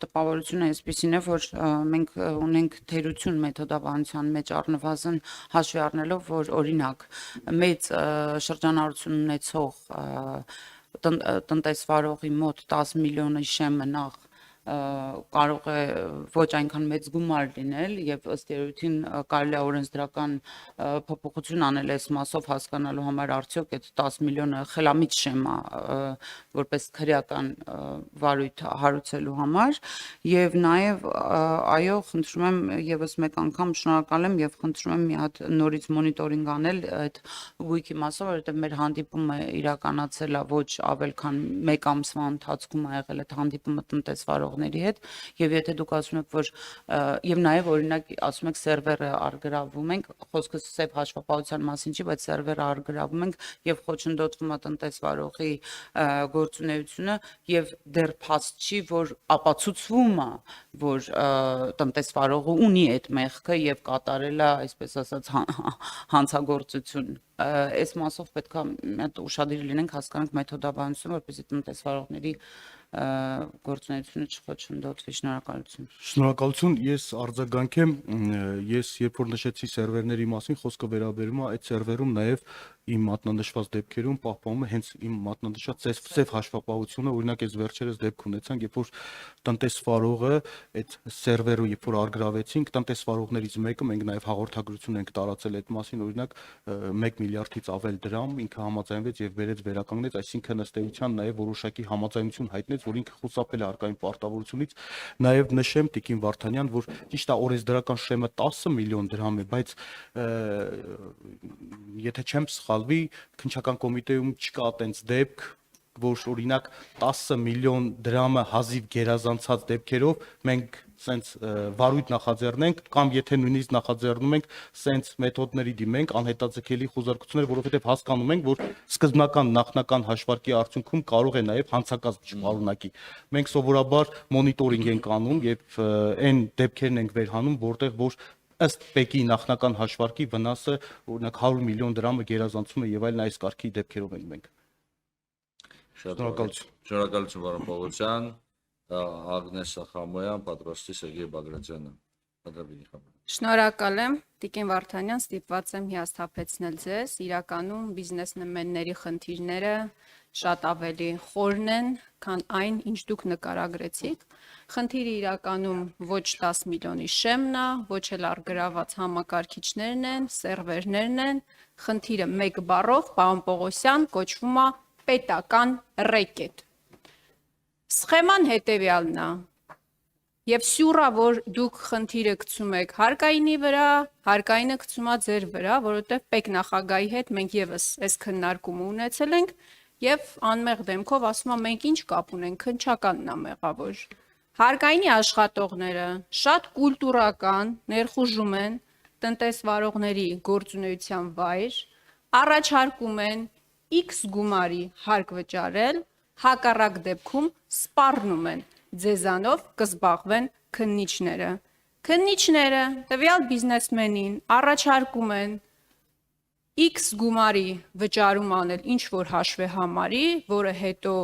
տպավորությունը այսպեսին է, որ մենք ունենք թերություն մեթոդաբանության մեջ առնվազն հաշվի առնելով, որ օրինակ մեծ շրջանառություն ունեցող տնտեսվարողի մոտ 10 միլիոնի շեմը նախ կարող է ոչ այնքան մեծ գումար լինել եւ ըստ երևույթին կարելի է օրենսդրական փոփոխություն անել այս մասով հասկանալու համար արդյոք այդ 10 միլիոնը խելամիտ շեմ է որպես քրեական վարույթ հարուցելու համար եւ նաեւ այո խնդրում եմ եւս մեկ անգամ շնորհակալ եմ եւ խնդրում եմ մի հատ նորից մոնիտորինգ անել այդ week-ի մասով որովհետեւ մեր հանդիպումը իրականացել է ոչ ավել քան 1 ամսվա ընթացքում ա եղել այդ հանդիպումը տնտեսվարողների հետ եւ եթե դուք ասում եք որ եւ նաեւ օրինակ ասում եք սերվերը արգրավում ենք խոսքը սև հաշվապահության մասին չի բայց սերվերը արգրավում ենք եւ խոչընդոտվում է տնտեսվարողի գործունեությունը եւ դեռ փաստ չի որ ապացուցվում է որ տնտեսվարողը ունի այդ մեղքը եւ կատարել է այսպես ասած հանցագործություն այս մասով պետք է մենք ուշադիր լինենք հասկանանք մեթոդաբանությունը որպեսզի տնտեսվարողների գործունեությունը չխոչընդոտվի շնորհակալություն Շնորհակալություն ես արձագանքեմ ես երբ որ նշեցի սերվերների մասին խոսքը վերաբերում է այդ սերվերում նաեւ իմ մատնանշված դեպքերում պահպանում է հենց իմ մատնանշած սև հաշվապահությունը օրինակ այս վերջերս դեպք ունեցանք երբ որ տնտեսվարողը այդ սերվերը երբ որ արգրավեցինք տնտեսվարողներից մեկը մենք նաև հաղորդագրություն ենք տարածել այդ մասին օրինակ 1 միլիարդից ավել դրամ ինքը համաձայնվեց եւ վերեց վերականգնեց այսինքն ըստ էության նաև որոշակի համաձայնություն հայտնեց որ ինքը խուսափել է արկային պարտավորությունից նաև նշեմ Տիկին Վարդանյան որ ճիշտ է օրենսդրական շեմը 10 միլիոն դրամ է բայց եթե չեմ սխալվի քննչական կոմիտեում չկա այտենց դեպք որ օրինակ 10 միլիոն դրամը հազիվ գերազանցած դեպքերով մենք սենց վարույթ նախաձեռնենք կամ եթե նույնիսկ նախաձեռնում ենք սենց մեթոդների դիմենք անհետաձգելի խոզարկություններ որովհետև հասկանում ենք որ սկզբնական նախնական հաշվարկի արդյունքում կարող է նաև հանցակազմ չպարունակի մենք սովորաբար մոնիտորինգ ենք անում եւ այն դեպքերն ենք վերհանում որտեղ որ ըստ ՊԵԿ-ի նախնական հաշվարկի վնասը օրինակ 100 միլիոն դրամը գերազանցում է եւ այլն այս կարգի դեպքերով ենք մենք Շնորհակալություն պարոն Պողոսյան Ագնես Խամոյան պատրաստի Սերգեյ Բագրատյանը Շնորհակալ եմ Տիկին Վարդանյան ստիպված եմ հիասթափեցնել ձեզ իրականում բիզնեսմենների խնդիրները շատ ավելի խորն են քան այն ինչ դուք նկարագրեցիք Խնդիրը իրականում ոչ 10 միլիոնի շեմն է, ոչ էլ արգրաված համակարգիչներն են, սերվերներն են, խնդիրը մեկ բառով, պարոն Պողոսյան, կոչվում է պետական ռեկետ։ Սխեման հետևյալն է, եւ սյուռա, որ դուք խնդիրը գցում եք հարկայինի վրա, հարկայինը գցում է ձեր վրա, որովհետեւ ՊԵԿ նախագահի հետ մենք եւս այս քննարկումը ունեցել ենք եւ անմեղ դեմքով ասում եմ մենք ինչ կապ ունենք, քննչականն է մեղավոր։ Հարկայինի աշխատողները շատ կուլտուրական ներխուժում են տնտեսվարողների գործունեության վայր, առաջարկում են X գումարի հարկ վճարել, հակառակ դեպքում սպառնում են ձեզանով կզբաղվեն քննիչները։ Քննիչները տվյալ բիզնեսմենին առաջարկում են X գումարի վճարում անել ինչ որ հաշվի համարի, որը հետո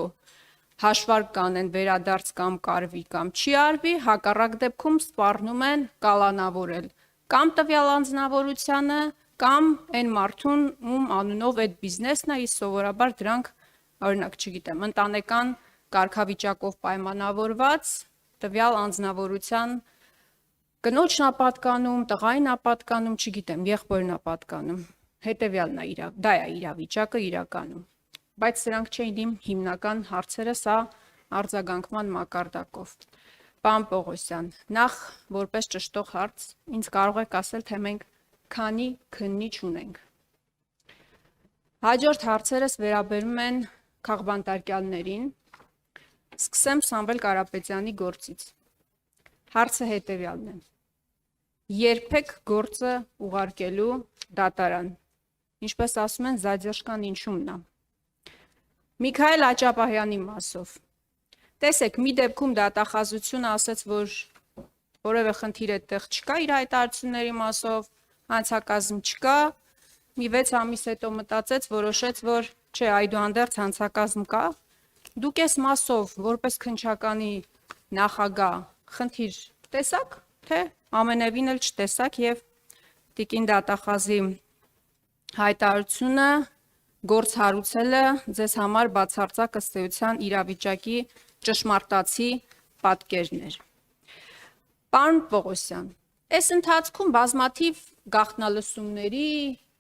հաշվարկ կանեն վերադարձ կամ կարվի կամ չի արվի, հակառակ դեպքում սպառնում են կալանավորել կամ տվյալ անձնավորությանը կամ այն մարդուն, ում անունով այդ բիզնեսն է, իսկ սովորաբար դրանք օրինակ չգիտեմ, ընտանեկան կարգավիճակով պայմանավորված տվյալ անձնավորության կնոջն է պատկանում, տղային է պատկանում, չգիտեմ, եղբորն է պատկանում, հետևյալն է դա է իրավիճակը իրականում բայց սրանք չէին իմ հիմնական հարցերը, սա արձագանքման մակարդակով։ Պարոն Պողոսյան, նախ որպես ճշտող հարց, ինձ կարող եք ասել, թե մենք քանի քննիչ ունենք։ Հաջորդ հարցերս վերաբերում են քաղբանտարկյալներին։ Սկսեմ Սամվել Կարապետյանի գործից։ Հարցը հետևյալն է։ Երբեք գործը ուղարկելու դատարան։ Ինչպես ասում են, զադержկան ինչումն է։ Միքայել Աճապահյանի մասով։ Տեսեք, մի դեպքում դատախազությունը ասաց, որ որևէ խնդիր այդտեղ չկա իր հայտարարությունների մասով, հանցակազմ չկա, մի 6 ամիս հետո մտածեց, որոշեց, որ չէ, այդուհանդերձ հանցակազմ կա։ Դուք այս մասով որպես քննչականի նախագահ խնդիր տեսակ, թե ամենևին էլ չտեսակ եւ տիկին դատախազի հայտարարությունը գործ հարուցելը ձեզ համար բացարձակ ըստ էության իրավիճակի ճշմարտացի պատկերներ։ Պարոն Պողոսյան, այս ընթացքում բազմաթիվ գաղտնալսումների,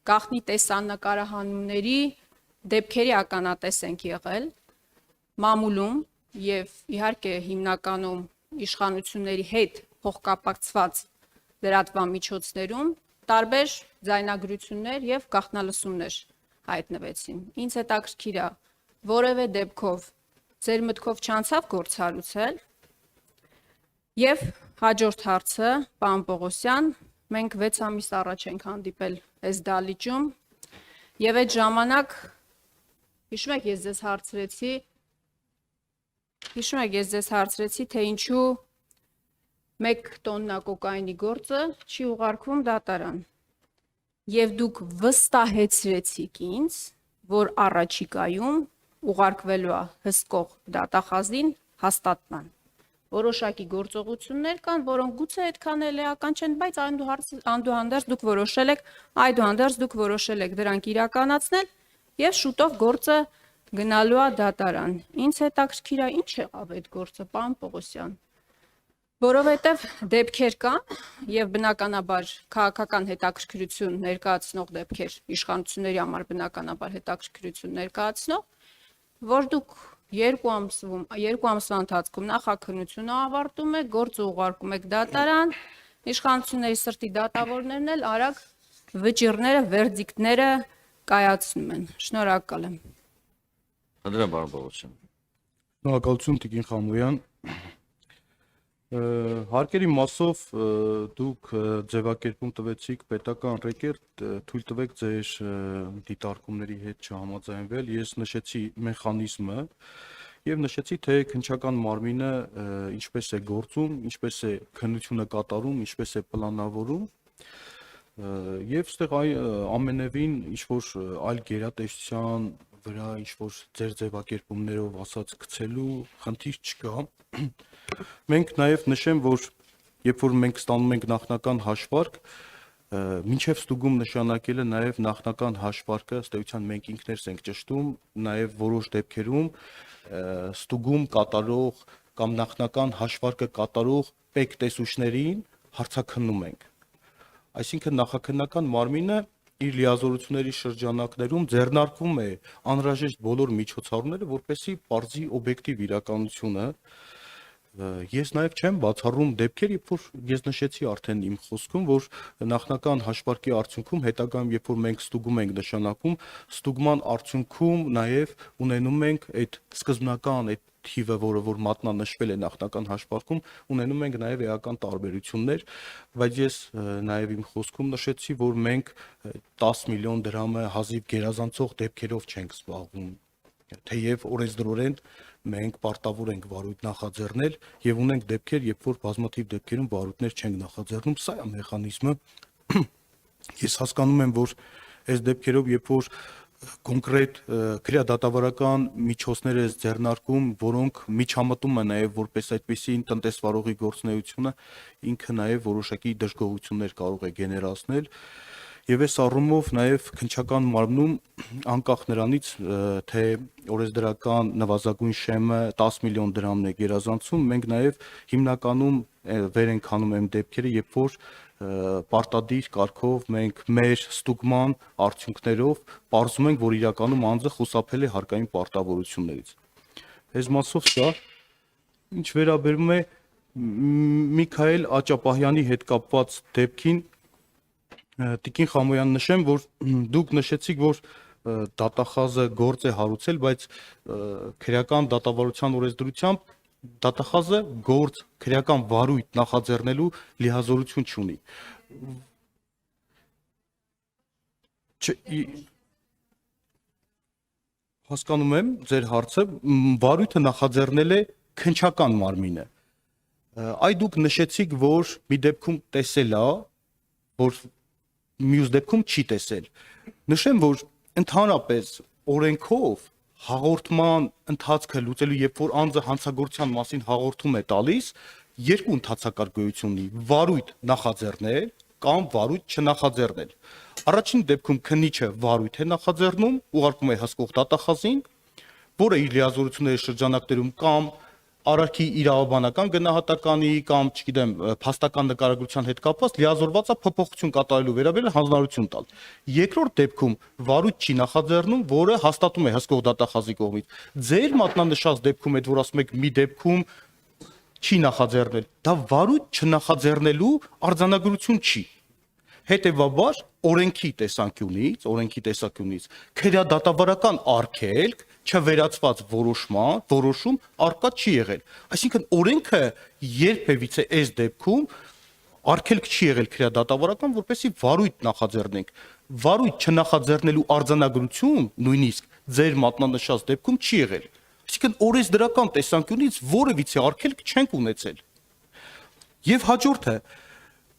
գաղտնի տեսանկարահանումների դեպքերի ականատես ենք եղել մամուլում եւ իհարկե հիմնականում իշխանությունների հետ փոխկապակցված լրատվամիջոցներում տարբեր ձայնագրություններ եւ գաղտնալսումներ հայտնվեցին։ Ինձ հետաքրքիր է, որևէ դեպքով ձեր մտքով չանցավ գործ հարուցել։ Եվ հաջորդ հարցը, պարոն Պողոսյան, մենք 6 ամիս առաջ ենք հանդիպել այս դալիճում եւ այդ ժամանակ հիշում եք ես ձեզ հարցրեցի, թե ինչու 1 տոննա կոկայինի գործը չի ուղարկվում դատարան։ Եվ դուք վստահեցրեցիք ինձ, որ առաջիկայում ուղարկվելու է հսկող դատախազին հաստատման։ Որոշակի գործողություններ կան, որոնք գուցե այդքան էլ էական չեն, բայց այդուհանդերձ դուք որոշել եք դրանք իրականացնել եւ շուտով գործը գնալու է դատարան։ Ինձ հետաքրքիր է ինչ եղավ այդ գործը, պարոն Պողոսյան։ Որովհետեւ դեպքեր կան եւ բնականաբար քաղաքական հետաքրքրություն ներկայացնող դեպքեր, իշխանությունների համար բնականաբար հետաքրքրություն ներկայացնող, որ դուք 2 ամսվա ընթացքում նախաքննությունը ավարտում եք, գործը ուղարկում եք դատարան, իշխանությունների սրտի դատավորներն էլ արագ վճիռները, վերդիկտները կայացնում են։ Շնորհակալ եմ։ Խնդրեմ, պարոն Պողոսյան։ Շնորհակալություն Տիկին Խամոյան։ Հարկերի մասով դուք ձևակերպում տվեցիք պետական ռեկերդ, թույլ տվեք ձեր դիտարկումների հետ չհամաձայնվել։ Ես նշեցի մեխանիզմը եւ նշեցի, թե քննչական մարմինը ինչպես է գործում, ինչպես է քննությունը կատարում, ինչպես է պլանավորում։ Եվ այստեղ ամենևին ինչ-որ այլ գերատեսչության վրա ինչ-որ ձեր ձևակերպումներով ասած գցելու խնդիր չկա։ Մենք նաև նշեմ, որ երբ որ մենք ստանում ենք նախնական հաշվարկ, մինչև ստուգում նշանակելը նաև նախնական հաշվարկը, ըստ էության մենք ինքներս ենք ճշտում, նաև որոշ դեպքերում ստուգում կատարող կամ նախնական հաշվարկը կատարող պետք տեսուչներին հարցաքննում ենք։ Այսինքն նախաքննական մարմինը իր լիազորությունների շրջանակներում ձեռնարկվում է անհրաժեշտ բոլոր միջոցառումները, որպեսզի պարզի օբյեկտիվ իրականությունը։ Ես նաև չեմ բացառում դեպքեր, երբ որ ես նշեցի արդեն իմ խոսքում, որ նախնական հաշվարկի արդյունքում հետագայում, երբ որ մենք ստուգում ենք նշանակում, ստուգման արդյունքում նաև ունենում ենք այդ սկզբնական այդ թիվը, որը մատնանշվել է նախնական հաշվարկում, ունենում ենք նաև էական տարբերություններ, բայց ես նաև իմ խոսքում նշեցի, որ մենք 10 միլիոն դրամը հազիվ գերազանցող դեպքերով չենք զբաղվում, թեև օրենսդրորեն մենք պարտավոր ենք վարույթ նախաձեռնել եւ ունենք դեպքեր, երբ որ բազմաթիվ դեպքերում վարույթներ չենք նախաձեռնում, սա է մեխանիզմը։ Ես հասկանում եմ, որ այս դեպքերով, երբ որ կոնկրետ քրեադատավարական միջոցներ է ձեռնարկում, որոնք միջամտում են նաև որպես այդպիսին տնտեսվարողի գործունեությունը, ինքը նաև որոշակի դժգոհություններ կարող է գեներացնել։ Եվ այս առումով նաև քննչական մարմնում անկախ նրանից, թե օրենսդրական նվազագույն շեմը 10 միլիոն դրամն է գերազանցում, մենք նաև հիմնականում վեր ենք հանում այն դեպքերը, երբ որ պարտադիր կարգով մենք մեր ստուգման արդյունքներով պարզում ենք, որ իրականում անձը խուսափել է հարկային պարտավորություններից։ Այս մասով սա, ինչ վերաբերում է Միքայել Աճապահյանի հետ կապված դեպքին, Տիկին Խամոյան, նշեմ, որ դուք նշեցիք, որ դատախազը գործ է հարուցել, բայց քրեական դատավարության օրենսդրությամբ դատախազը գործ քրեական վարույթ նախաձեռնելու լիազորություն չունի։ Հասկանում եմ ձեր հարցը, վարույթը նախաձեռնել է քննչական մարմինը։ Այ դուք նշեցիք, որ մի դեպքում տեսել է, որ մյուս դեպքում չի տեսել։ Նշեմ, որ ընդհանրապես օրենքով հաղորդման ընթացքը լուծելու, երբ որ անձը հանցագործության մասին հաղորդում է տալիս, երկու ընթացակարգ գոյություն ունի՝ վարույթ նախաձեռնել կամ վարույթ չնախաձեռնել։ Առաջին դեպքում քննիչը վարույթ է նախաձեռնում, ուղարկում է հսկող դատախազին, որը իր լիազորությունների շրջանակներում կամ արարքի իրավաբանական գնահատականի կամ, չգիտեմ, փաստական նկարագրության հետ կապված լիազորված է փոփոխություն կատարելու վերաբերյալ հանձնարարություն տալ։ Երկրորդ դեպքում վարույթ չի նախաձեռնում, որը հաստատում է հսկող դատախազի կողմից։ Ձեր մատնանշած դեպքում այդ որ ասում եք մի դեպքում չի նախաձեռնել, դա վարույթ չնախաձեռնելու արձանագրություն չի։ Հետևաբար օրենքի տեսանկյունից քրեադատավարական արգելք չվերացված որոշում արկա չի եղել։ Այսինքն օրենքը երբևիցե այս դեպքում արգելք չի եղել քրեադատավարական, որպեսզի վարույթ նախաձեռնենք։ Վարույթ չնախաձեռնելու արձանագրություն նույնիսկ ձեր մատնանշած դեպքում չի եղել։ Այսինքն օրենսդրական տեսանկյունից որևիցե արգելք չենք ունեցել։ Եվ հաջորդը,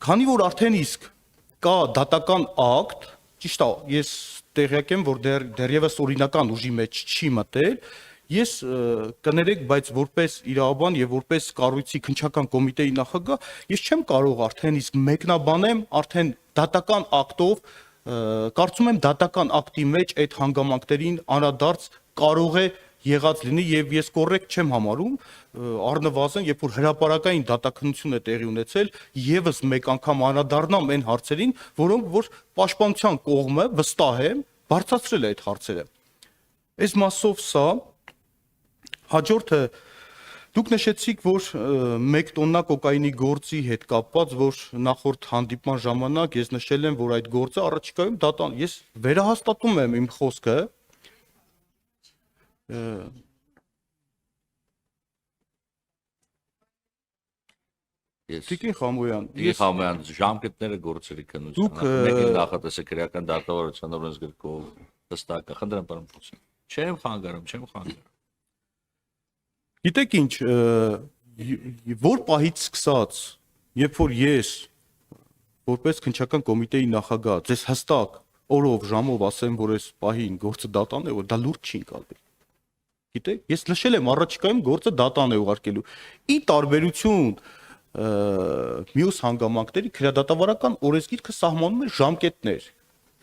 քանի որ արդեն իսկ կա դատական ակտ, ճիշտ է, ես տեղյակ եմ, որ դեռևս օրինական ուժի մեջ չի մտել, ես կներեք, բայց որպես իրավաբան եւ որպես կառույցի քննչական կոմիտեի նախագահ, ես չեմ կարող արդեն իսկ մեկնաբանեմ արդեն դատական ակտով, կարծում եմ դատական ակտի մեջ այդ հանգամանքներին անդրադարձ կարող է եղած լինի եւ ես կոռեկտ չեմ համարում, առնվազն երբ որ հրապարակային դատաքննություն է տեղի ունեցել, եւս մեկ անգամ անդրադառնամ այն հարցերին, որոնք որ պաշտպանության կողմը վստահ է բարձրացրել է այդ հարցերը։ Այս մասով սա հաջորդը դուք նշեցիք, որ 1 տոննա կոկաինի գործի հետ կապված, որ նախորդ հանդիպման ժամանակ ես նշել եմ, որ այդ գործը առաջիկայում դատան, ես վերահաստատում եմ իմ խոսքը, Տիկին Խամոյան, ժամկետները գործերի քննության, մեկին նախատեսեք քրեական դատավարության օրենսգրքով հստակ է, խնդրեմ պարոն Պուլսյան։ Չեմ խանգարում։ Գիտեք ինչ, որ պահից սկսած, երբ որ ես որպես քննչական կոմիտեի նախագահ ձեզ հստակ օրով, ժամով ասեմ, որ այս պահին գործը դատան է, որ դա լուրջ չի ընկալվի։ Գիտեք, ես նշել եմ առաջիկայում գործը դատան է ուղարկելու։ Ի տարբերություն մյուս հանգամանքների քրեադատավարական օրենսգիրքը սահմանում է ժամկետներ,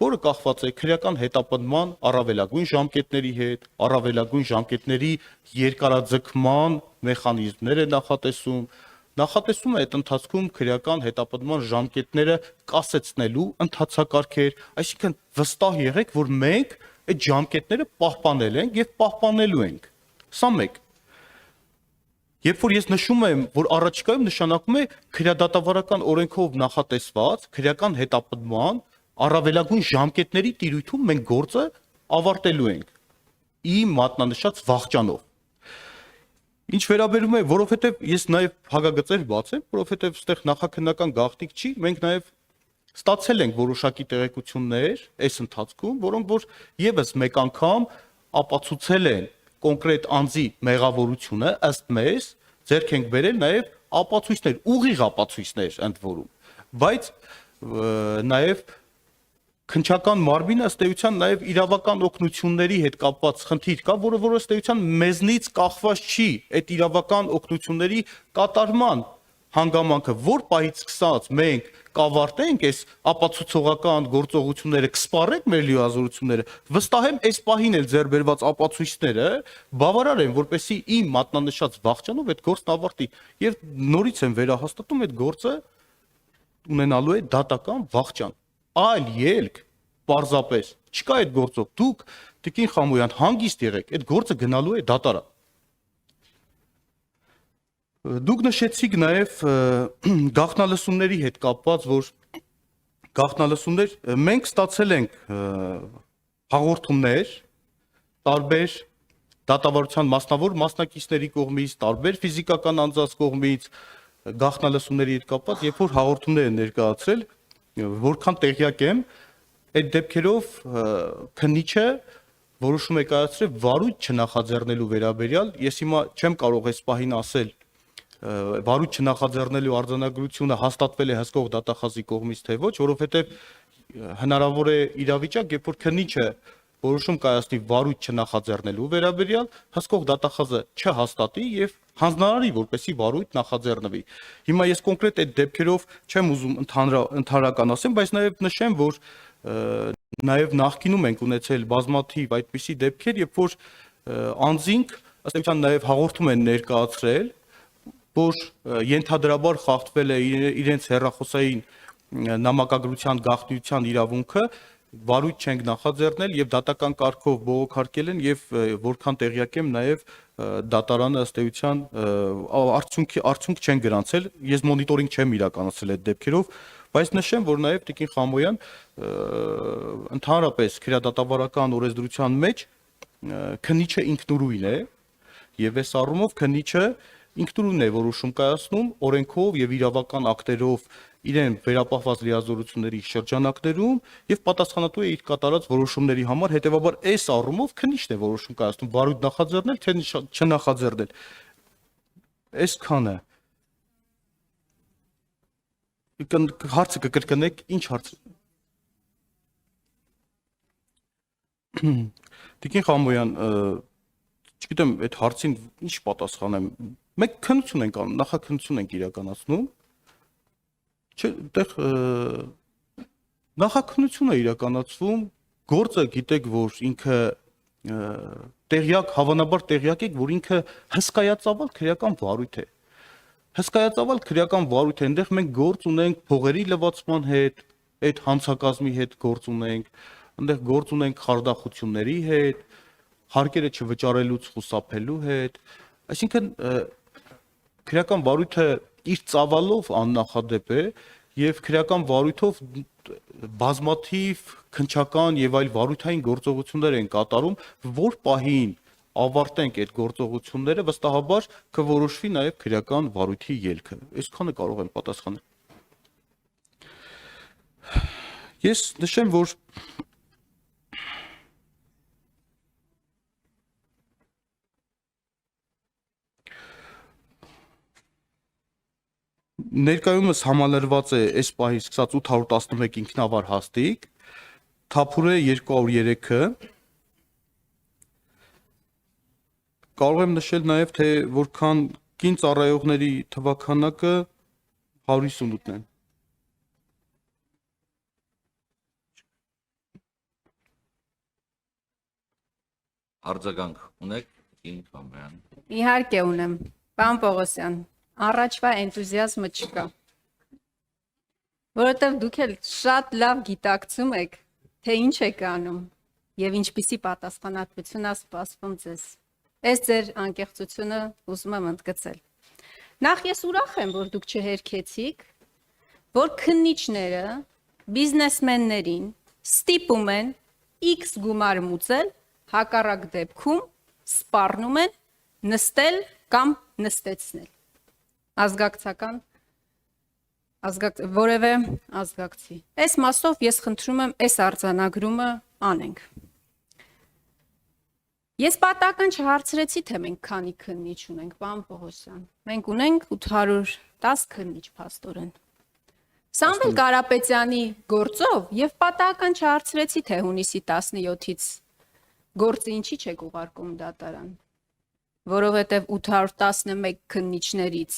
որը կախված է քրեական հետապնդման առավելագույն ժամկետների հետ, առավելագույն ժամկետների երկարաձգման մեխանիզմներ է նախատեսում է այդ ընթացքում քրեական հետապնդման ժամկետները կասեցնելու ընթացակարգեր, այսինքն վստահ եղեք, որ մենք այդ ժամկետները պահպանել ենք եւ պահպանելու ենք։ Սա մեկ։ Երբ որ ես նշում եմ, որ առաջիկայում նշանակում է քրեադատավարական օրենքով նախատեսված քրեական հետապնդման առավելագույն ժամկետների տիրույթում մենք գործը ավարտելու ենք իմ մատնանշած վախճանով։ Ինչ վերաբերում է, որովհետև ես նաև հագագծեր բացեմ, որովհետև այստեղ նախաքննական գաղտնիք չի, մենք նաև ստացել ենք որոշակի տեղեկություններ այս ընթացքում, որոնք որ եւս մեկ անգամ ապացուցել են կոնկրետ անձի մեղավորությունը, ըստ մեզ ձեռք ենք բերել նաև ապացույցներ, ուղիղ ապացույցներ ընդ որում, բայց նաև քննչական մարմինը ըստ էության նաև իրավական օգնությունների հետ կապված խնդիր կա, որը ըստ էության մեզնից կախված չի այդ իրավական օգնությունների կատարման հանգամանքը, որ պահից սկսած մենք կավարտենք այս ապացուցողական գործողությունները, կսպառենք մեր լիազորությունները, վստահ եմ այս պահին էլ ձեռք բերված ապացույցները բավարար են, որպեսզի իմ մատնանշած վախճանով այդ գործն ավարտի եւ նորից եմ վերահաստատում այդ գործը ունենալու է դատական վախճան։ Այլ ելք պարզապես չկա այդ գործով։ Դուք Տիկին Խամոյան հանգիստ եղեք, այդ գործը գնալու է դատարան։ Դուք նշեցիք նաև գաղտնալսումների հետ կապված, որ գաղտնալսումներ մենք ստացել ենք հաղորդումներ տարբեր դատավարության մասնավոր մասնակիցների կողմից, տարբեր ֆիզիկական անձանց կողմից գաղտնալսումների հետ կապված, երբ որ հաղորդումներ են ներկայացրել, որքան տեղյակ եմ, այդ դեպքերով քննիչը որոշում է կայացրել վարույթ չնախաձեռնելու վերաբերյալ, ես հիմա չեմ կարող այս պահին ասել վարույթ չնախաձեռնելու արձանագրությունը հաստատվել է հսկող դատախազի կողմից թե ոչ, որովհետև հնարավոր է իրավիճակ, երբ որ քննիչը որոշում կայացնի վարույթ չնախաձեռնելու վերաբերյալ, հսկող դատախազը չհաստատի եւ հանձնարարի, որպեսի վարույթ նախաձեռնվի։ Հիմա ես կոնկրետ այդ դեպքերով չեմ ուզում ընդհանրական ասեմ, բայց նաեւ նշեմ, որ նաեւ նախկինում ենք ունեցել բազմաթիվ այդպիսի դեպքեր, երբ որ անձինք ըստ էության նաեւ հաղորդում են ներկայացրել, որ ենթադրաբար խախտվել է իրենց հեռախոսային նամակագրության գաղտնիության իրավունքը, վարույթ չենք նախաձեռնել եւ դատական կարգով բողոքարկել են եւ որքան տեղյակ եմ նաեւ դատարանը ըստ էության արդյունք չեն գրանցել, ես մոնիտորինգ չեմ իրականացրել այդ դեպքերով, բայց նշեմ, որ նաեւ Տիկին Խամոյան ընդհանրապես քրեադատավարական օրենսդրության մեջ քննիչը ինքնուրույն է եւ այս առումով քննիչը ինքնուրույն է որոշում կայացնում օրենքով եւ իրավական ակտերով իրեն վերապահված լիազորությունների շրջանակներում եւ պատասխանատու է իր կատարած որոշումների համար, հետեւաբար այս առումով քննիչն է որոշում կայացնում վարույթ նախաձեռնել թե չնախաձեռնել։ Այսքանը հարցը կկրկնեք, ինչ հարց։ Տիկին Խամոյան, չգիտեմ այդ հարցին ինչ պատասխանեմ։ Մենք քննություն ենք անում, նախաքննություն ենք իրականացնում։ Այդտեղ նախաքննություն է իրականացվում, գործը գիտեք, որ ինքը հավանաբար տեղյակ եք, որ ինքը հսկայածավալ քրեական վարույթ է։ Հսկայածավալ քրեական վարույթ է, այնտեղ մենք գործ ունենք փողերի լվացման հետ, այդ հանցակազմի հետ գործ ունենք, այնտեղ գործ ունենք խարդախությունների հետ, հարկերը չվճարելուց խուսափելու հետ, այսինքն քրեական վարույթը իր ծավալով աննախադեպ է եւ քրեական վարույթով բազմաթիվ քննչական եւ այլ վարույթային գործողություններ են կատարում, որ պահին ավարտենք այդ գործողությունները, վստահաբար կորոշվի նաեւ քրեական վարույթի ելքը։ Այսքանը կարող եմ պատասխանել։ Ես նշեմ, որ ներկայումս համալրված է այս պահի սկսած 811 ինքնավար հաստիք, թափուր է 203-ը։ Կարող եմ նշել նաև, թե որքան կին ծառայողների թվաքանակը 158-ն են։ Արձագանք ունեք, Տիկին Խամոյան։ Իհարկե ունեմ, պարոն Պողոսյան, առաջվա էնտուզիազմը չկա։ Որովհետև դուք էլ շատ լավ գիտակցում եք, թե ինչ եք անում եւ ինչպիսի պատասխանատվություն է սպասվում ձեզ։ Այս ձեր անկեղծությունը ուզում եմ ընդգծել։ Նախ ես ուրախ եմ, որ դուք չհերքեցիք, որ քննիչները բիզնեսմեններին ստիպում են X գումար մուծել, հակառակ դեպքում սպառնում են նստել կամ նստեցնել։ Որևէ ազգակցի։ Այս մասով ես խնդրում եմ այս արձանագրումը անենք։ Ես պատահական չհարցրեցի, թե մենք քանի քննիչ ունենք, պարոն Պողոսյան։ Մենք ունենք 810 քննիչ փաստորեն։ Սամվել Կարապետյանի գործով եւ պատահական չհարցրեցի, թե հունիսի 17-ից գործը ինչի չեք ուղարկում դատարան, որովհետեւ 811 քննիչներից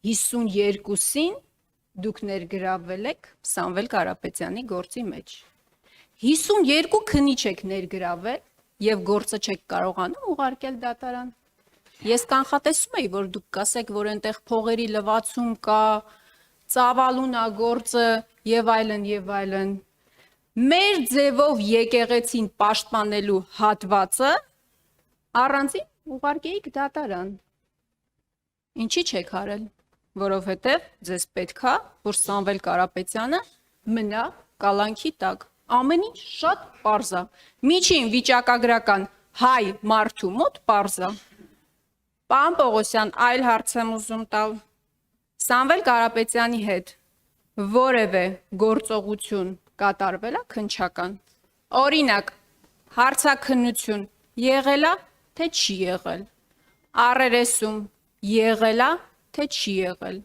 52-ին դուք ներգրավվել եք Սամվել Կարապետյանի գործի մեջ։ 52 քննիչ եք ներգրավել եւ գործը չեք կարողանում ուղարկել դատարան։ Ես կանխատեսում եի, որ դուք կասեք, որ այնտեղ փողերի լվացում կա, ծավալուն է գործը եւ այլն եւ այլն։ Մեր ձևով եկեղեցին պաշտպանելու հատվածը առանձին ուղարկեիք դատարան։ Ինչի չեք արել, որովհետև ձեզ պետքա, որ Սամվել Կարապետյանը մնա կալանքի տակ։ Ամեն ինչ շատ պարզ է։ Միջին վիճակագրական հայ մարդու մոտ պարզ է։ Պարոն Պողոսյան, այլ հարց եմ ուզում տալ։ Սամվել Կարապետյանի հետ որևէ գործողություն կատարվել է քննչական։ Օրինակ, հարցաքննություն եղել է, թե չի եղել։ Առերեսում եղել է, թե չի եղել։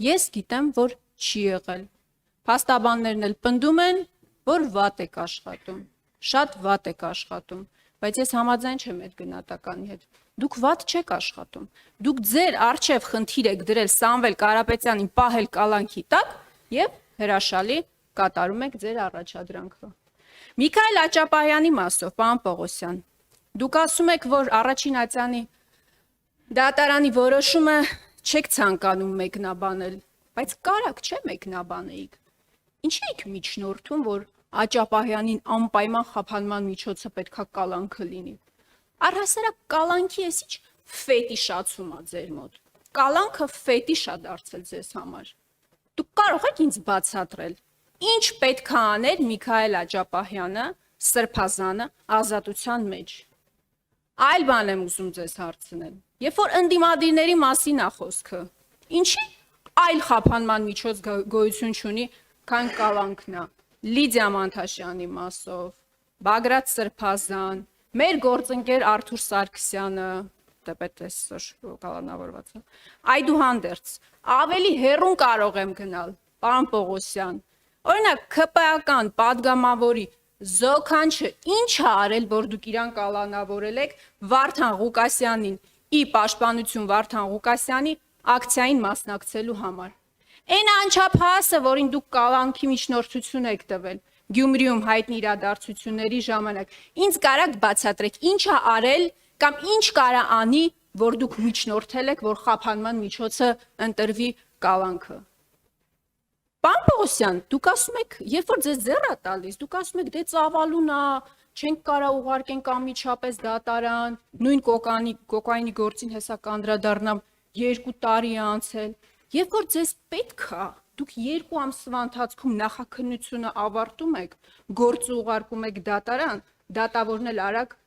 Ես գիտեմ, որ չի եղել։ Փաստաբաններն էլ պնդում են, որ վատ եք աշխատում։ շատ վատ եք աշխատում, բայց ես համաձայն չեմ այդ գնահատականի հետ։ Դուք վատ չեք աշխատում։ Դուք ձեր արչև խնդիր եք դրել Սամվել Կարապետյանին պահել կալանքի տակ եւ հրաշալի կատարում եք ձեր առաջադրանքը։ Միքայել Աճապահյանի մասով, պարոն Պողոսյան, դուք ասում եք, որ առաջին ատյանի դատարանի որոշումը չեք ցանկանում մեկնաբանել, բայց կարակ չէ մեկնաբանեիք։ Ինչի եք միջնորդում, որ Աճապահյանին անպայման խափանման միջոցը պետքա կալանքը լինի։ Առհասարակ կալանքի էսիչ ֆետիշացում է ձեր մոտ։ Կալանքը ֆետիշ է դարձել ձեզ համար։ Դուք կարող եք ինձ բացատրել, ինչ պետք է աներ Միքայել Աճապահյանը, Սրբազանը ազատության մեջ։ Այլ բան եմ ուզում ձեզ հարցնել։ Երբ որ ընդդիմադիրների մասին է խոսքը, ինչի այլ խափանման միջոց գոյություն չունի, քան կալանքն է։ Լիդիա Մանթաշյանի մասով, Բագրատ Սրբազան, մեր գործընկեր Արթուր Սարգսյանը, դեպետեսոր կալանավորված է։ Այդուհանդերձ, ավելի հեռուն կարող եմ գնալ, պարոն Պողոսյան։ Օրինակ, ՔՊԱ-կան падգամավորի Զոքանչը ինչ է արել, որ դուք իրան կալանավորել եք Վարդան Ղուկասյանին, ի պաշտպանություն Վարդան Ղուկասյանի ակցիային մասնակցելու համար։ Այն անչափահասը, որին դուք կալանքի միջնորդություն եք տվել Գյումրիում հայտնի իրադարձությունների ժամանակ, ինձ կարաք բացատրեք, ինչ է արել կամ ինչ կարա անի, որ դուք միջնորդել եք, որ խափանման միջոցը ընտրվի կալանքը։ Պարոն Պողոսյան, դուք ասում եք, երբ որ ձեզ ձեռ է տալիս, դուք ասում եք, դե ծավալուն է, չենք կարա ուղարկենք անմիջապես դատարան, նույն կոկայինի գործին հեսա կանդրադառնամ 2 տարի է անցել։ Երբ որ ձեզ պետք է, դուք 2 ամսվա ընթացքում նախաքննությունը ավարտում եք, գործը ուղարկում եք դատարան, դատավորն էլ արագ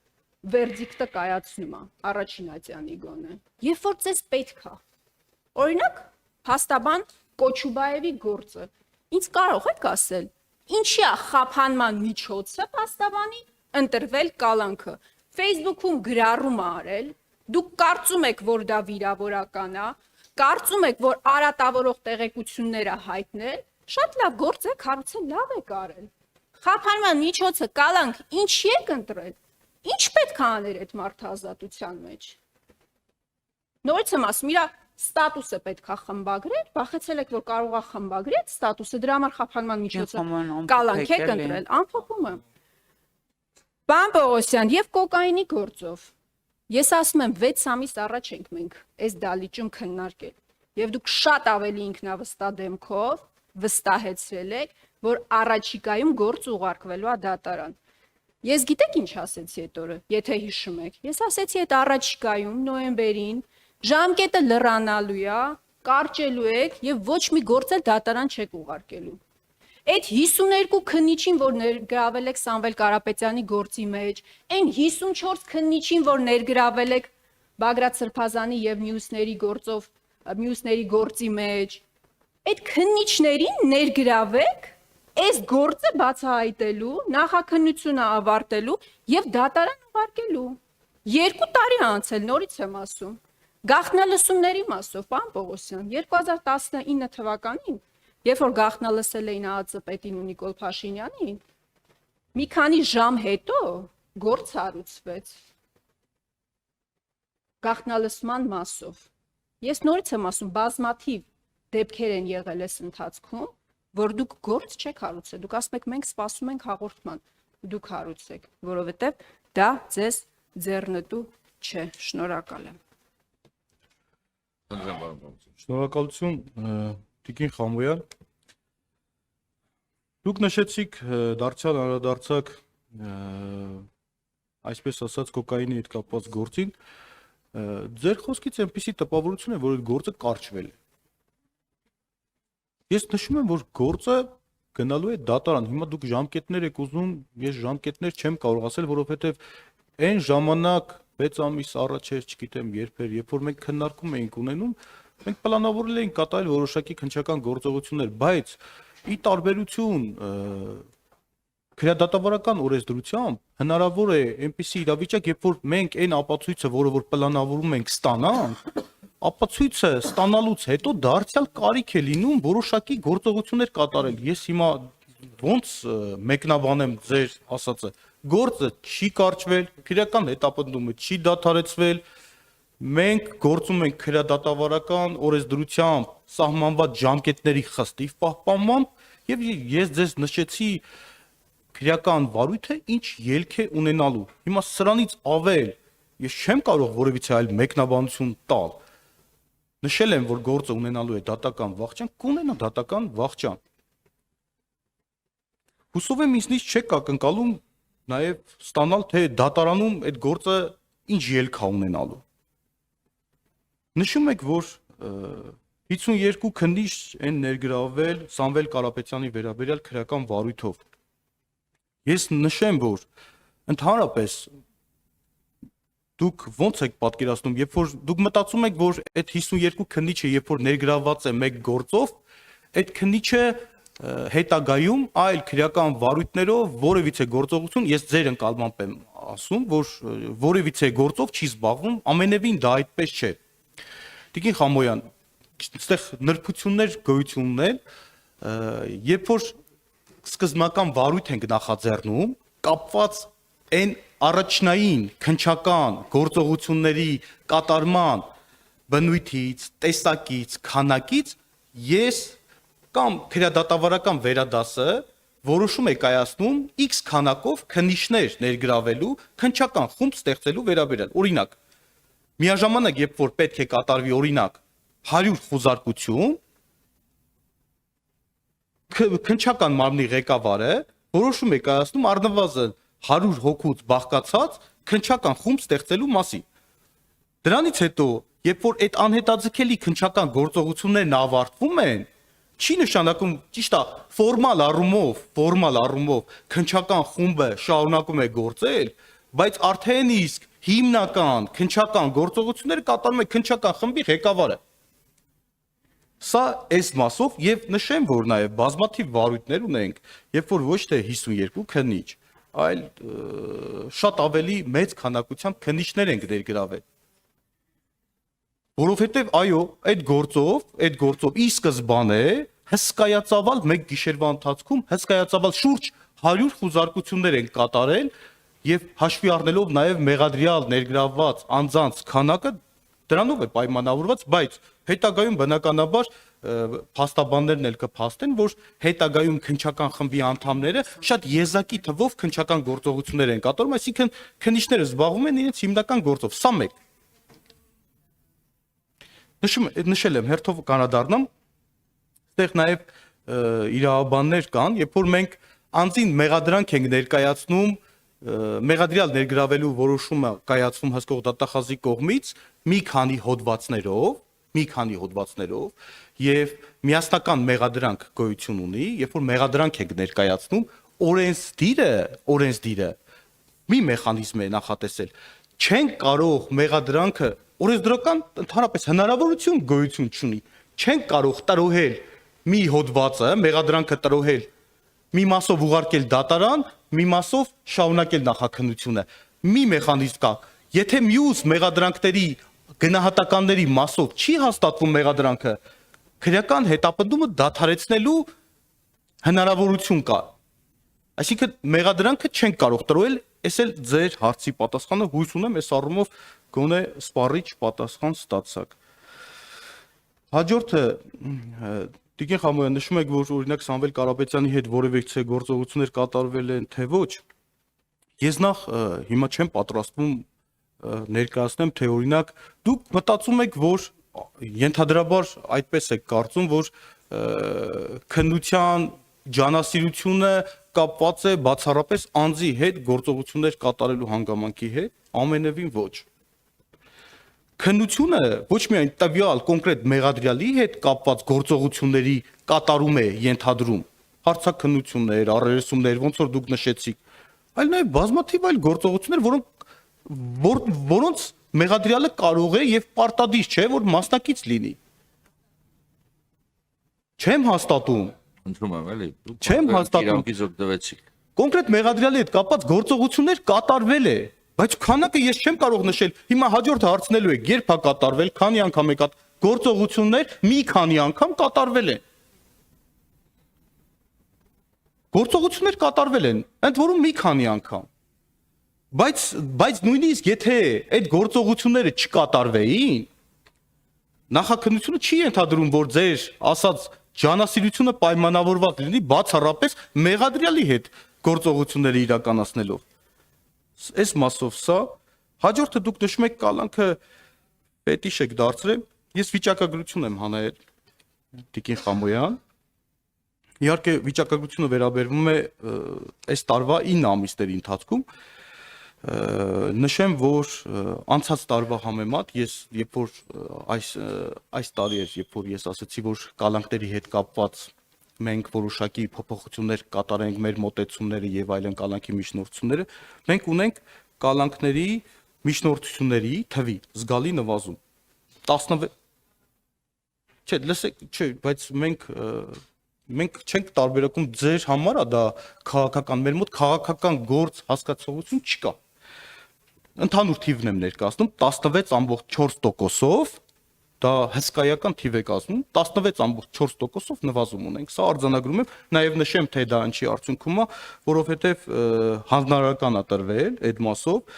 վերդիկտը կայացնում է, առաջին ատյանի գոնե։ Երբ որ ձեզ պետք է, օրինակ, փաստաբան Կոչուբաևի գործը, ինձ կարող եք ասել, ինչի է խափանման միջոցը փաստաբանի ընտրվել կալանքը։ Facebook-ում գրառում արել, դուք կարծում եք, որ դա վիրավորական է, կարծում եք, որ արատավորող տեղեկությունները հայտնել, շատ լավ գործ եք հարուցել, լավ եք արել։ Խափանման միջոցը կալանք ինչի եք ընտրել։ Ինչ պետք է աներ այդ մարդը ազատության մեջ։ Նորից եմ ասում, իր ստատուսը պետք է խմբագրել, վախեցել եք, որ կարող է խմբագրել ստատուսը, դրա համար խափանման միջոցը կալանք եք ընտրել, ամփոփում եմ։ Պարոն Պողոսյան, եւ կոկայինի գործով։ Ես ասում եմ 6 ամիս առաջ ենք մենք այս դալիճում քննարկել, եւ դուք շատ ավելի ինքնավստահ դեմքով վստահեցրել եք, որ առաջիկայում գործ ուղարկվելու է դատարան։ Ես գիտեք ինչ ասեցի այդ օրը, եթե հիշում եք։ Ես ասեցի այդ առաջիկայում նոյեմբերին ժամկետը լրանալու է, կարճելու եք եւ ոչ մի գործ էլ դատարան չեք ուղարկելու։ Այդ 52 քննիչին, որ ներգրավել եք Սամվել Կարապետյանի գործի մեջ, այն 54 քննիչին, որ ներգրավել եք Բագրատ Սրբազանի եւ մյուսների գործի մեջ, այդ քննիչներին ներգրավեք այս գործը բացահայտելու, նախաքննությունը ավարտելու եւ դատարան ուղարկելու։ 2 տարի անցել, նորից եմ ասում։ Գաղտնալսումների մասով, պարոն Պողոսյան, 2019 թվականին, երբ որ գաղտնալսել էին ԱԱԾ պետին ու Նիկոլ Փաշինյանին, մի քանի ժամ հետո գործ հարուցվեց գաղտնալսման մասով։ Ես նորից եմ ասում, բազմաթիվ դեպքեր են եղել այս ընթացքում, որ դուք գործ չեք հարուցել, դուք ասում եք մենք սպասում ենք հաղորդման, դուք հարուցեք, որովհետև դա ձեզ ձեռնտու չէ։ Շնորհակալ եմ։ Շնորհակալություն Տիկին Խամոյան։ Դուք նշեցիք դարձյալ անդրադարձակ այսպես ասած կոկայինի հետ կապված գործին։ Ձեր խոսքից այնպիսի տպավորություն է, որ այդ գործը կարճվել է։ Ես նշում եմ, որ գործը գնալու է դատարան։ Հիմա դուք ժամկետներ եք ուզում, ես ժամկետներ չեմ կարող ասել, որովհետև այն ժամանակ 6 ամիս առաջ էր, չգիտեմ, երբ որ մենք քննարկում էինք ունենում, մենք պլանավորել էինք կատարել որոշակի քննչական գործողություններ, բայց ի տարբերություն քրեադատավարական օրենսդրությամբ հնարավոր է այնպիսի իրավիճակ, երբ որ մենք այն ապացույցը, որը որ պլանավորում ենք ստանանք, ապացույցը ստանալուց հետո դարձյալ կարիք է լինում որոշակի գործողություններ կատարել։ Ես հիմա ոնց մեկնաբանեմ ձեր ասածը։ Գործը չի կարճվել, քրեական հետապնդումը չի դադարեցվել, մենք գործում ենք քրեադատավարական օրենսդրությամբ սահմանված ժամկետների խստիվ պահպանմամբ եւ ես ձեզ նշեցի քրեական վարույթը ինչ ելք է ունենալու։ Հիմա սրանից ավել ես չեմ կարող որևիցե այլ մեկնաբանություն տալ։ Նշել եմ, որ գործը ունենալու է դատական վախճան, կունենա դատական վախճան։ Հուսով եմ ինձնից չեք ակնկալում նաև ստանալ, թե դատարանում այդ գործը ինչ ելք է ունենալու։ Նշում եք, որ 52 քննիչ են ներգրավել Սամվել Կարապետյանի վերաբերյալ քրեական վարույթով։ Ես նշեմ, որ ընդհանրապես դուք ո՞նց եք պատկերացնում, երբ որ դուք մտածում եք, որ այդ 52 քննիչը երբ որ ներգրաված է մեկ գործով, այդ քննիչը հետագայում այլ քրեական վարույթներով որևիցե գործողություն, ես ձեր ընկալմամբ եմ ասում, որ որևիցե գործով չի զբաղվում, ամենևին դա այդպես չէ։ Տիկին Խամոյան, այստեղ նրբություններ գոյություն ունեն, երբ որ սկզբնական վարույթ ենք նախաձեռնում, կապված այն առաջնային քննչական գործողությունների կատարման բնույթից, տեսակից, քանակից ես կամ քրեադատավարական վերադասը որոշում է կայացնում X քանակով քննիչներ ներգրավելու քննչական խումբ ստեղծելու վերաբերյալ։ Օրինակ, միաժամանակ երբ որ պետք է կատարվի օրինակ 100 խոզարկություն, քննչական մարմնի ղեկավարը որոշում է կայացնում առնվազն 100 հոգուց բաղկացած քննչական խումբ ստեղծելու մասին։ Դրանից հետո, երբ որ այդ անհետաձգելի քննչական գործողություններն ավարտվում են, չի նշանակում, ճիշտ է, ֆորմալ առումով քննչական խումբը շարունակում է գործել, բայց արդեն իսկ հիմնական քննչական գործողությունները կատարում է քննչական խմբի ղեկավարը։ Սա այս մասով եւ նշեմ, որ նաեւ բազմաթիվ վարույթներ ունենք, երբ որ ոչ թե 52 քննիչ, այլ շատ ավելի մեծ քանակությամբ քննիչներ ենք ներգրավել։ Որովհետեւ այո, այդ գործով ի սկզբանե հսկայածավալ մեկ գիշերվա ընթացքում հսկայածավալ շուրջ 100 խոզարկություններ են կատարել եւ հաշվի առնելով նաեւ մեղադրյալ ներգրավված անձանց քանակը դրանով է պայմանավորված, բայց հետագայում բնականաբար փաստաբաններն էլ կփաստեն, որ հետագայում քննչական խմբի անդամները շատ եզակի թվով քննչական գործողություններ են կատարում, այսինքն քննիչները զբաղվում են իրենց հիմնական գործով։ Սա մեկ։ Նշել եմ, հերթով կանադառնամ, այդտեղ նաև իրավաբաններ կան, երբ որ մենք անձին մեղադրանք ենք ներկայացնում, մեղադրյալ ներգրավելու որոշումը կայացվում հսկող դատախազի կողմից մի քանի հոդվածներով եւ միասնական մեղադրանք գոյություն ունի, երբ որ մեղադրանք ենք ներկայացնում, օրենսդիրը մի մեխանիզմ է նախատեսել, չեն կարող մեղադրանքը օրենսդրական ընդհանրապես հնարավորություն գոյություն չունի, չեն կարող տրոհել մի հոդվածը, մեղադրանքը տրոհել մի մասով ուղարկել դատարան, մի մասով շարունակել նախաքննությունը։ Մի մեխանիզմ կա, եթե մյուս մեղադրանքների գնահատականների մասով չի հաստատվում մեղադրանքը, քրեական հետապնդումը դադարեցնելու հնարավորություն կա։ Այսինքն մեղադրանքը չեն կարող տրոհել, այս էլ ձեր հարցի պատասխանը, հույս ունեմ այս առումով գոնե սպառիչ պատասխան ստացաք։ Հաջորդը Տիկին Խամոյան, նշում եք, որ օրինակ Սամվել Կարապետյանի հետ որևիցե գործողություններ կատարվել են, թե ոչ։ Ես նախ հիմա չեմ պատրաստվում ներկայացնեմ, թե օրինակ դուք մտածում եք, որ ենթադրաբար այդպես եք կարծում, որ քննության ջանասիրությունը կապված է բացառապես անձի հետ գործողություններ կատարելու հանգամանքի հետ, ամենևին ոչ։ Քննությունը ոչ միայն տվյալ կոնկրետ մեղադրյալի հետ կապված գործողությունների կատարում է ենթադրում, հարցաքննություններ, առերեսումներ, ոնց որ դուք նշեցիք, այլ նաև բազմաթիվ այլ գործողություններ, որոնց մեղադրյալը կարող է եւ պարտադիր չէ, որ մասնակից լինի։ Չեմ հաստատում։ Ընդունում եմ, էլի։ Չեմ հաստատում։ Իրանքից օգտվեցիք։ Կոնկրետ մեղադրյալի հետ կապված գործողություններ կատարվել է, բայց քանակը ես չեմ կարող նշել։ Հիմա հաջորդը հարցնելու եք, երբ է կատարվել, քանի անգամ է գործողություններ մի քանի անգամ կատարվել են։ Գործողություններ կատարվել են, ընդ որում մի քանի անգամ։ Բայց նույնիսկ եթե այդ գործողությունները չկատարվեին, նախաքննությունը չի ենթադրում, որ ձեր ասած ջանասիրությունը պայմանավորված լինի բացառապես մեղադրյալի հետ գործողությունները իրականացնելով։ Այս մասով սա, հաջորդը դուք նշում եք կալանքը պետիշ եք դարձրել, ես վիճակագրություն եմ հանել Տիկին Խամոյան։ Իհարկե վիճակագրությունը վերաբերվում է այս տարվա 9 ամիսների ընթացքում։ Նշեմ, որ անցած տարվա համեմատ ես երբ որ այս տարի էր, երբ որ ես ասացի, որ կալանքների հետ կապված մենք որոշակի փոփոխություններ կատարենք մեր մոտեցումները եւ այլն կալանքի միջնորդությունները, մենք ունենք կալանքների միջնորդությունների թվի զգալի նվազում։ 16 Չէ, լսեք, չէ, բայց մենք չենք տարբերակում ձեր համար, դա քաղաքական, մեր մոտ քաղաքական գործ հասկացողություն չկա։ Ընդհանուր թիվն եմ ներկայացնում 16.4%-ով, դա հսկայական թիվ է կազմում, 16.4%-ով նվազում ունենք։ Սա արձանագրում եմ, նաև նշեմ, թե դա ինչի արդյունքում է, որովհետև հանրարական է տրվել այդ մասով,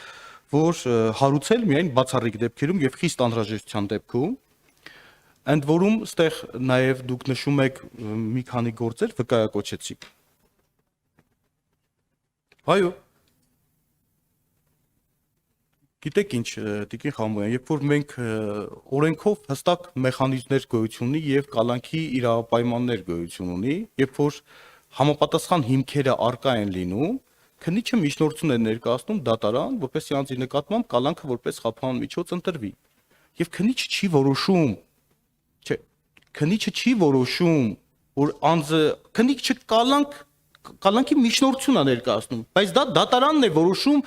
որ հարուցել միայն բացառիկ դեպքերում եւ խիստ անհրաժեշտության դեպքում, ընդ որում ստեղ նաև դուք նշում եք մի քանի գործեր վկայակոչեցիք։ Այո։ Գիտեք ինչ, Տիկին Խամոյան, երբ որ մենք օրենքով հստակ մեխանիզմներ գոյություն ունի եւ կալանքի իրավապայմաններ գոյություն ունի, երբ որ համապատասխան հիմքերը արկա են լինում, քննիչը միջնորդություն է ներկայացնում դատարան, որպես անձի նկատմամբ կալանքը որպես խափան միջոց ընտրվի։ Եվ քննիչը չի որոշում, չէ, քննիչը չի որոշում, որ անձը քննիչը կալանքի միջնորդություն է ներկայացնում, բայց դա դատարանն է որոշում,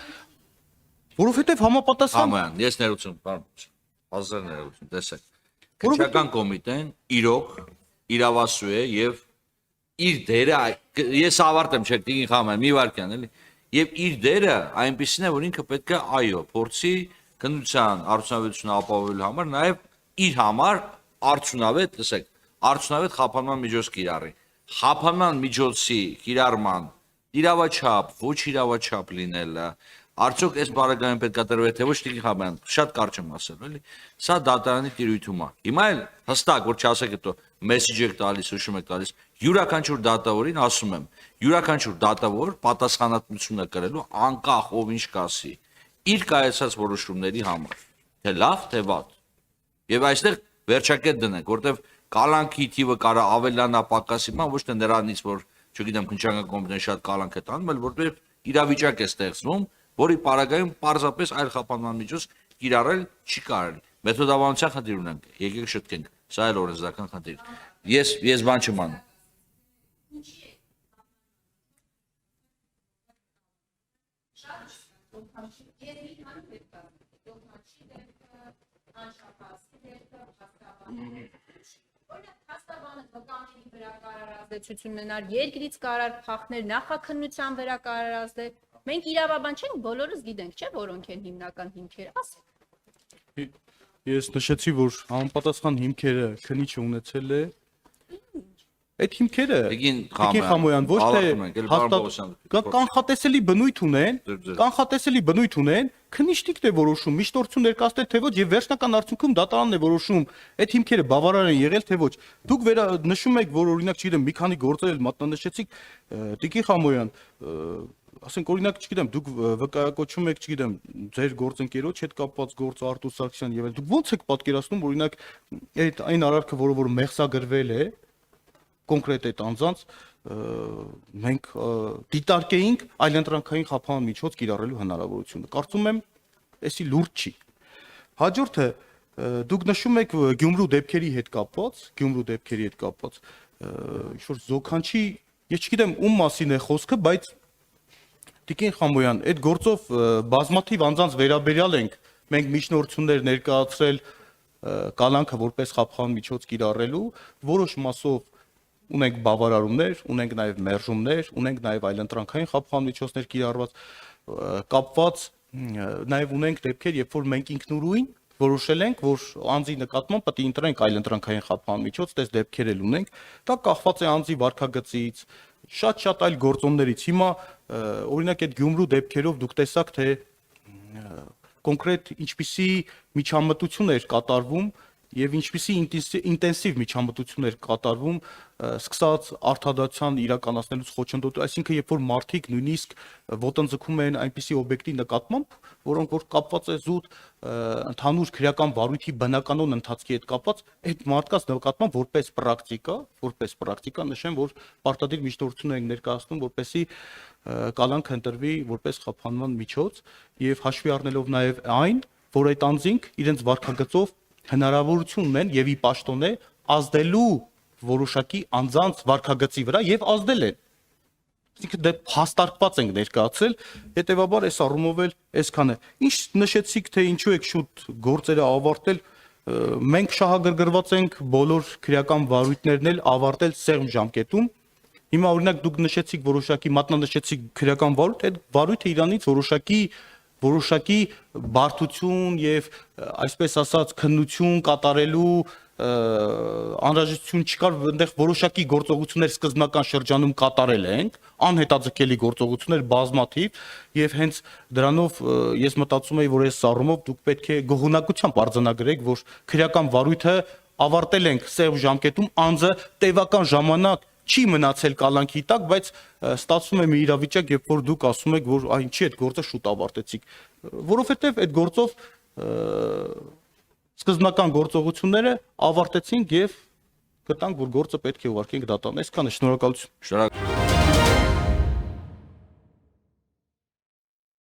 որովհետև համապատասխան Համայան, ես ներողություն, պարոն, հազար ներողություն, տեսեք։ Քննչական կոմիտեն իրոք իրավասու է եւ իր դերը, ես ավարտեմ, չէ, Տիկին Խամոյան, մի վարքյան, էլի, եւ իր դերը այնպեսին է, որ ինքը պետք է այո, փորձի քննության արդյունավետությունը ապահովելու համար նաեւ իր համար արդյունավետ, տեսեք, արդյունավետ խափանման միջոց կիրառի։ Խափանման միջոցի կիրառման իրավաչափ, ոչ իրավաչափ լինելը Արդյոք այս բարակային պետք է տրվի թե ոչ Տիկին Խամոյան, շատ կարճ եմ ասել, էլի։ Սա դատարանի տիրույթում է։ Հիմա էլ հստակ որ չասեք հետո մեսեջ եք տալիս, հուշում եք տալիս, յուրաքանչյուր դատավորին ասում եմ, յուրաքանչյուր դատավոր պատասխանատվություն է կրելու անկախ ով ինչ կասի, իր կայացած որոշումների համար, թե լավ, թե վատ։ Եվ այստեղ վերջակետ դնենք, որտեվ կալանքի թիվը կարա ավելանա պակասի, ոչ թե նրանից, որ չգիտեմ, քննչական կոմիտեն շատ կալանք է տանում, այլ որտեղ իրավիճակ է ստեղծվում, որի պարագայում պարզապես այլ խափանման միջոց կիրառել չի կարելի։ Մեթոդաբանության խնդիր ունենք, եկեք շտկենք, սա էլ օրենսդրական խնդիր։ Ես բան չեմ անում։ Ազդեցություն ունենար երկրից կարար փախներ նախաքննության վրա կարար ազդել։ Մենք իրավաբան չենք, բոլորս գիտենք, չէ՞, որոնք են հիմնական հիմքերը, ասեք։ Ես նշեցի, որ համապատասխան հիմքերը քննիչը ունեցել է։ Այդ հիմքերը Տիկին Խամոյան ոչ թե կանխատեսելի բնույթ ունեն, քննիչն է որոշում, միջնորդություն ներկայացնել թե ոչ, եւ վերջնական արդյունքում դատարանն է որոշում, այդ հիմքերը բավարար են եղել թե ոչ։ Դուք նշում եք, որ օրինակ, չգիտեմ, մի քանի գործեր էլ մատնանշեցիք, Տիկին Խամոյան, ասենք օրինակ, չգիտեմ, դուք վկայակոչում եք, չգիտեմ, ձեր գործընկերոջ հետ կապված գործ Արտուր Սարգսյան եւ այլ, դուք ո՞նց եք պատկերացնում, օրինակ, այն արարքը, որ մեղսագրվել է, կոնկրետ այդ անձանց մենք դիտարկեինք այլընտրանքային խափան միջոց կիրառելու հնարավորությունը։ Կարծում եմ, էսի լուրջ չի։ Հաջորդը դուք նշում եք Գյումրու դեպքերի հետ կապված, ինչ որ զոքանչի, ես չգիտեմ ում մասին է խոսքը, բայց Տիկին Խամոյան, այդ գործով բազմաթիվ անձանց վերաբերյալ ենք մենք միջնորդություններ ներկայացրել կալանքը որպես խափան միջոց կիրառելու, որոշ մասով ունենք բավարարումներ, ունենք նաև մերժումներ, ունենք նաև այլընտրանքային խափան միջոցներ կիրառված, կապված նաև ունենք դեպքեր, երբ որ մենք ինքնուրույն որոշել ենք, որ անձի նկատմամբ պետք է ընտրենք այլընտրանքային խափան միջոց, դες դեպքեր էլ ունենք, դա կախված է անձի վարքագծից, շատ այլ գործոններից։ Հիմա օրինակ այդ Գյումրու դեպքերով դուք տեսաք, թե կոնկրետ ինչպիսի միջամտություն էր կատարվում եւ ինչպիսի ինտենսիվ միջամտություն էր կատարվում սկսած արտադրության իրականացնելուց խոչընդոտу, այսինքն երբ որ մարդիկ նույնիսկ ոտնձգում են այնպիսի օբյեկտի նկատմամբ, որոնք որ կապված է զուտ ընդհանուր քրեական վարույթի բնականոն ընթացքի հետ կապված, այդ մարդկանց նկատմամբ որպես պրակտիկա նշեմ, որ պարտադիր միջնորդություն ենք ներկայացնում, որպեսզի կալանք ընտրվի որպես խափանման միջոց եւ հաշվի առնելով նաեւ այն, որ այդ անձինք իրենց վարքագծով հնարավորություն ունեն եւ ի պաշտոն է ազդելու որոշակի անձանց վարքագծի վրա եւ ազդել են։ Այսինքն դե հաստարկված ենք ներկայացել, հետեւաբար այս առումով էլ այսքանը։ Ինչ նշեցիք, թե ինչու եք շուտ գործերը ավարտել, մենք շահագրգռված ենք բոլոր քրեական վարույթներն էլ ավարտել սեղմ ժամկետում։ Հիմա օրինակ դուք նշեցիք որոշակի մատնանշեցիք քրեական վարույթ, այդ վարույթը իրանից որոշակի բարդություն եւ այսպես ասած քննություն կատարելու անհրաժեշտություն չկար, այնտեղ որոշակի գործողություններ սկզբնական շրջանում կատարել ենք, անհետաձգելի գործողություններ բազմաթիվ եւ հենց դրանով ես մտածում եի, որ այս առումով դուք պետք է գոհունակությամբ արձանագրեք, որ քրեական վարույթը ավարտել ենք սև ժամկետում, անձը տևական ժամանակ չի մնացել կալանքի տակ, բայց ստացվում է մի իրավիճակ, երբ որ դուք ասում եք, որ ինչի այդ գործը շուտ ավարտեցիք, որովհետեւ այդ գործով սկզբնական գործողությունները ավարտեցինք եւ գտանք, որ գործը պետք է ուղարկենք դատան։ Այսքանը, շնորհակալություն։ Շնորհակալ